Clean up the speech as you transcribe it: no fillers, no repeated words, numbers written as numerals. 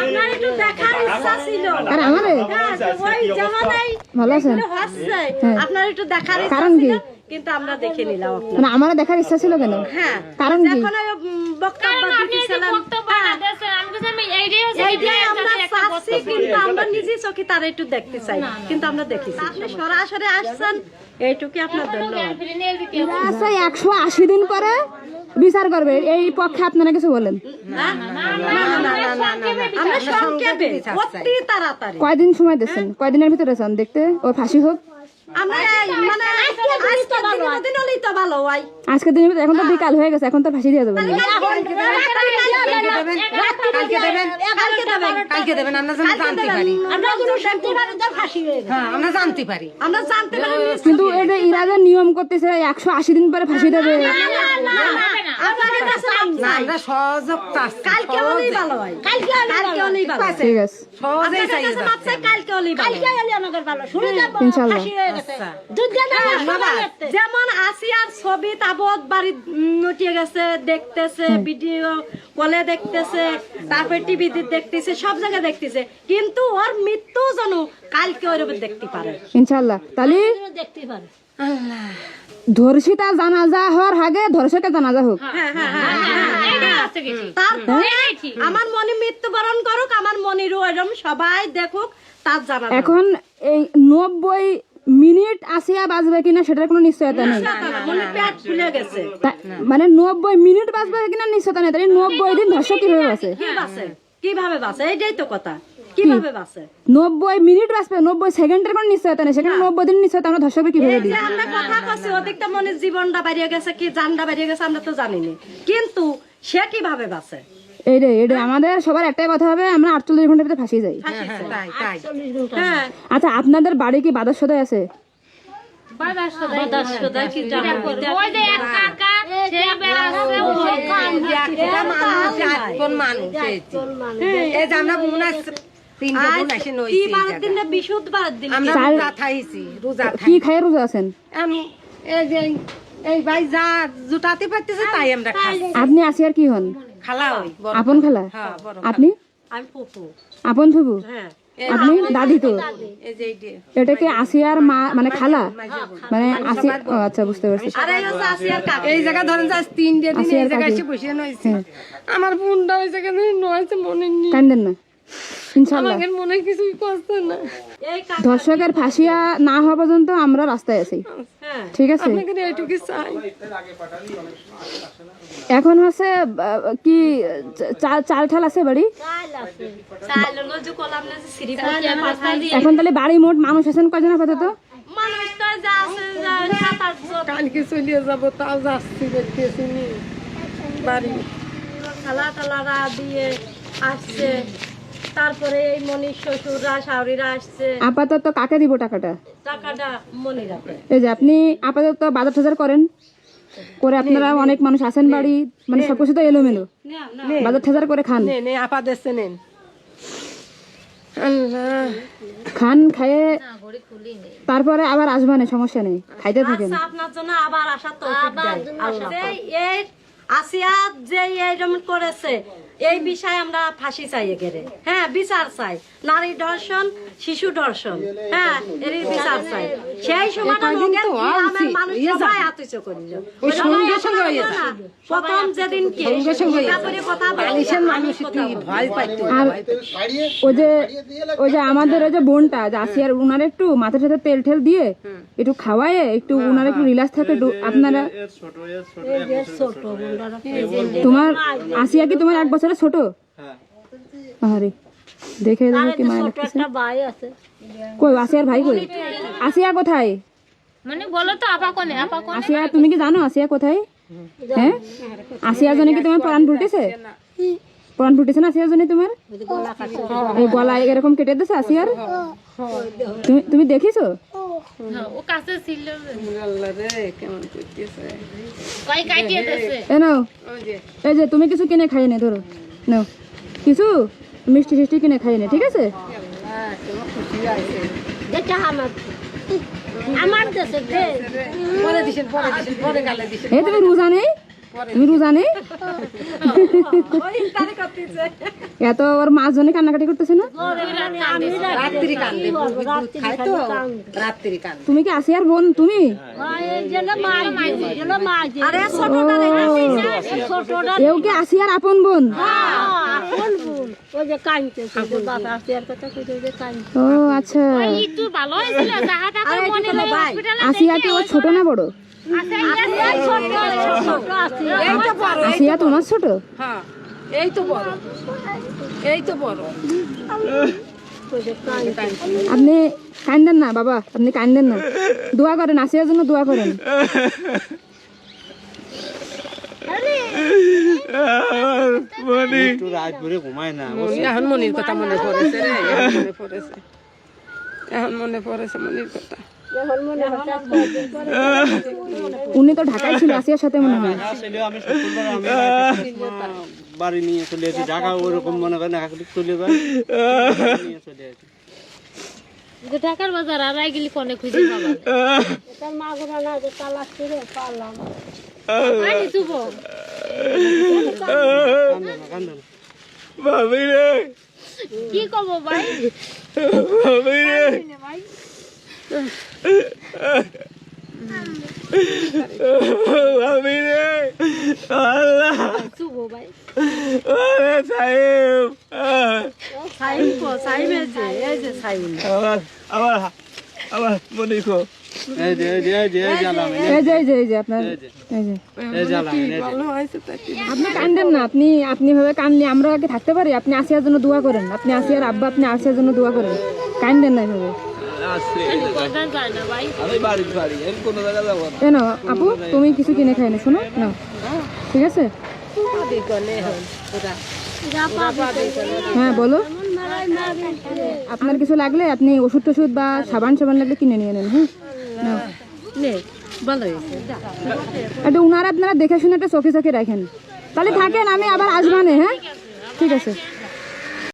আপনার একটু দেখার ইচ্ছা ছিল। আর আমারে ওই জামানাই ভালো আছেন? হচ্ছে হ্যাঁ। আপনার একটু দেখার ইচ্ছা কারণ কি? ছিল, কিন্তু আমরা দেখে নিলাম আপনার। মানে আমারও দেখার ইচ্ছা ছিল কেন? হ্যাঁ, কারণ কি? যখন ওই বক্তব্য দিতেছিলেন, এইটাই আমরা চাচ্ছি, কিন্তু আমরা নিজে চোখে তার একটু দেখতে চাই, কিন্তু আমরা দেখেছি। আপনি সরাসরি আসছেন, এইটুকুই আপনার ধন্যবাদ। আচ্ছা 180 দিন পরে বিচার করবে, এই পক্ষে আপনারা কিছু বলেন? আমরা সংক্ষেপে অতি তাড়াতাড়ি কয়দিন সময় দিচ্ছেন? কয়দিনের ভিতরে চান দেখতে ওর ফাঁসি হোক? আমরা মানে আজকে দিন হলেই তো ভালো হয়। আজকের দিনের ভিতরে, এখন তো বিকাল হয়ে গেছে, এখন তো ফাঁসি দিয়ে দেবেন না। কালকে দেবেন, আমরা যেন জানতে পারি। হ্যাঁ, আমরা জানতে পারি। আমরা জানতে পারি। কিন্তু এটা ইরা যে নিয়ম করতেছে 180 দিন পরে ফাঁসি দেবে, না, আমরা সহযোগ চাচ্ছি। কালকে হলেই ভালো হয়। কালকে হলেই ভালো হয়। ঠিক আছে সহজেই চাই যাচ্ছে। কালকে হলেই ভালো হয়। ইনশাল্লাহ। যেমন আসিয়ার ছবি তাবৎ বাড়ি নটিয়ে গেছে, দেখতেছে, ভিডিও কলে দেখতেছে, তারপরে টিভিতে দেখতেছে, সব জায়গায় দেখতেছে, কিন্তু ওর মৃত্যু যেন কালকে ওইরকম দেখতে পারে। ইনশাল্লাহ। তাহলে ধর্ষিতা জানাজা হওয়ার আগে ধর্ষকের জানাজা হোক। তারপরে আমার মনে মৃত্যুবরণ করুক, আমার মনিরও এরকম সবাই দেখুক, তার জানা। এখন এই 90 মিনিট আসিয়া বাজবে কিনা সেটার কোনো নিশ্চয়তা নেই। মনে পেট ফুলে গেছে। মানে 90 মিনিট বাজবে কিনা নিশ্চয়তা নেই। তাহলে 90 দিন ধর্ষক কিভাবে বাঁচে? কিভাবে বাঁচে? এইটাই তো কথা, কিভাবে বাঁচে? 90 মিনিট বাঁচবে, 90 সেকেন্ডের কোনো নিশ্চয়তা নেই। সেখানে 90 দিন নিশ্চয়তা আমরা ধর্ষককে কিভাবে দিই? আমরা কথা কছি, ওদিকটা মনে জীবনটা বাড়িয়ে গেছে কি জানটা বাড়িয়ে গেছে আমরা তো জানিনি, কিন্তু সে কিভাবে বাঁচে? এইটাই আমাদের সবার একটাই কথা হবে, আমরা 48 ঘন্টার ভিতরে ফাঁসি যাই। হ্যাঁ, আচ্ছা, আপনাদের বাড়ি কি বাদার সদাই আছে? কি খাই রোজা আছেন? এই ভাই যা জুটাতে পারতেছে তাই আমরা খাই। আপনি আসিয়ার কি হন? খালা হই, আপন খালা? আপনি আমি ফুফু। আপন ফুফু? হ্যাঁ, আপনি দাদি তো? এই যে এইটা। এটা কি আসিয়ার মা মানে খালা? মানে আসিয়া, ও আচ্ছা বুঝতে পারছি। আর এই হচ্ছে আসিয়ার কাকা। এই জায়গা ধরেন যে 3 দিন এই জায়গায় এসে বসে নইছে। আমার বোনটা ওই জায়গায় নইছে, মনে নেই। কান্দেন না, ইনশাআল্লাহ। আমাদের মনে কিছুই করছে না। এই কাকা, ধর্ষকের ফাঁসিয়া না হওয়া পর্যন্ত আমরা রাস্তায় আছি, হ্যাঁ, ঠিক আছে? আপনাকে এইটুকু চাই। এখন হচ্ছে কি চাল ঠাল আছে বাড়ি? চাইলো না যে কলাম না যে সিঁড়ি পড়তে পারতাম। এখন তাহলে বাড়ি মোট মানুষ আছেন কয়জন আপাতত? মানুষ তো যা আছে, যা 7-8 জন। কালকে চলিয়ে যাবো, তাও যাচ্ছি দেখতেছি নি বাড়ি। খালা টালারা দিয়ে আসছে, তারপরে এই মনির শ্বশুররা শাশুড়িরা আসছে। আপাতত কাকে দিব টাকাটা? টাকাটা মনি রাখে। এই যে আপনি আপাতত বাজার টাজার করেন, করে আপনারা অনেক মানুষ আছেন বাড়ি, মানে সবকিছু তো এলোমেলো, বাজার টাজার করে খান। নে আপা দেশে নেন। আল্লাহ, খান, খাইয়ে তারপরে আবার আসবানে, সমস্যা নেই, খাইতে থাকেন। আচ্ছা, আপনার জন্য আবার আসা তো এই আসিয়া যে এইরকম করেছে, এই বিষয়ে আমরা ফাঁসি চাই গেলে। হ্যাঁ, বিচার চাই। নারী ধর্ষণ, শিশু ধর্ষণ, হ্যাঁ, এর বিচার চাই। সেই সময় মানুষ সবাই আতিথ্য করি, প্রথম যেদিন কথা ভয় পাইতো। আর ওই যে আমাদের ওই যে বোনটা যে আসিয়ার, উনার একটু মাথার সাথে তেল ঠেল দিয়ে একটু খাওয়ায়, একটু উনার একটু রিল্যাক্স থাকে। আপনারা তোমার আসিয়া কি তোমার 1 বছরের ছোট? আরে দেখে দেখো কি মায়া লাগতেছে। কই আসিয়ার ভাই কই? আসিয়া কোথায়? মানে বলো তো আপা কোনে? আপা কোনে? আসিয়া তুমি কি জানো আসিয়া কোথায়? হ্যাঁ, আসিয়া জন্য কি তোমার প্রাণ ফুটেছে? প্রাণ ফুটেছে না আসিয়ার জন্য তোমার? এই গলা এরকম কেটে দিয়েছে আসিয়ার? তুমি দেখিছো? ও কাছে ছিল। আল্লাহ রে, কেমন করতেছে। কই কাটিয়ে দেছে। এ নাও, এই যে তুমি কিছু কিনে খাইয়ে নে, ধরো নাও কিছু মিষ্টি টিষ্টি কিনে খাইয়ে নে, ঠিক আছে? আমার দেশে পরে দিছেন, পরে গালে দিছেন। এই তুমি রোজা নেই? তুমি রোজা নেই? এত ওর মা জন্য কান্নাকাটি করতেছে না? তুমি কি আসিয়ার বোন? তুমি আরে ছোটটা রে, এও কি আসিয়ার আপন বোন? ও আচ্ছা, একটু ভালো হয়েছিল দেখা টাকা মনে হয় হসপিটালে আসিয়া কি ওর ছোট না বড়? আসিয়া তোমার ছোট? হ্যাঁ এই তো বড়, এই তো বড়। আপনি কান্দেন না বাবা, আপনি কান্দেন না, দোয়া করেন, আসিয়ার জন্য দোয়া করেন। একটু রাত ভরে ঘুমায় না। এখন মনির কথা মনে পড়েছে রে, এখন মনে পড়েছে, এখন মনে পড়েছে মনির কথা। উনি তো ঢাকায় ছিল আসিয়ার সাথে মনে হয়। আসলে আমি শুক্রবার আমি বাড়ি নিয়ে চলে আসি, ঢাকা ওরকম মনে করেন একাধিক চলে যায়, নিয়ে চলে আসি। ঢাকার বাজার আর গেলি কোনে খুঁজে পাবা আনি তুব কান্দে না। কি কব ভাই এই যে এই যে এই যে এই জ্বালাম, এই যে আপনার এই যে এই জ্বালাম, এই যে। ভালো হয়েছে তাই। আপনি কান্দেন না, আপনি ভাবে কানলে আমরা কি থাকতে পারি? আপনি আসিয়ার জন্য দোয়া করেন, আপনি আসিয়ার আব্বা, আপনি আসিয়ার জন্য দোয়া করেন, কান্দেন না এভাবে। কথা যায় না ভাই এ নাও আপু, তুমি কিছু কিনে খাই না, শোনো নাও, ঠিক আছে? হ্যাঁ বলো, আপনার কিছু লাগলে আপনি ওষুধ টষুধ বা সাবান লাগলে কিনে নিয়ে নেন। হ্যাঁ নাও। একটু উনারা আপনারা দেখে শুনে একটা চোখে চোখে রাখেন, তাহলে থাকেন, আমি আবার আসবানে। হ্যাঁ ঠিক আছে।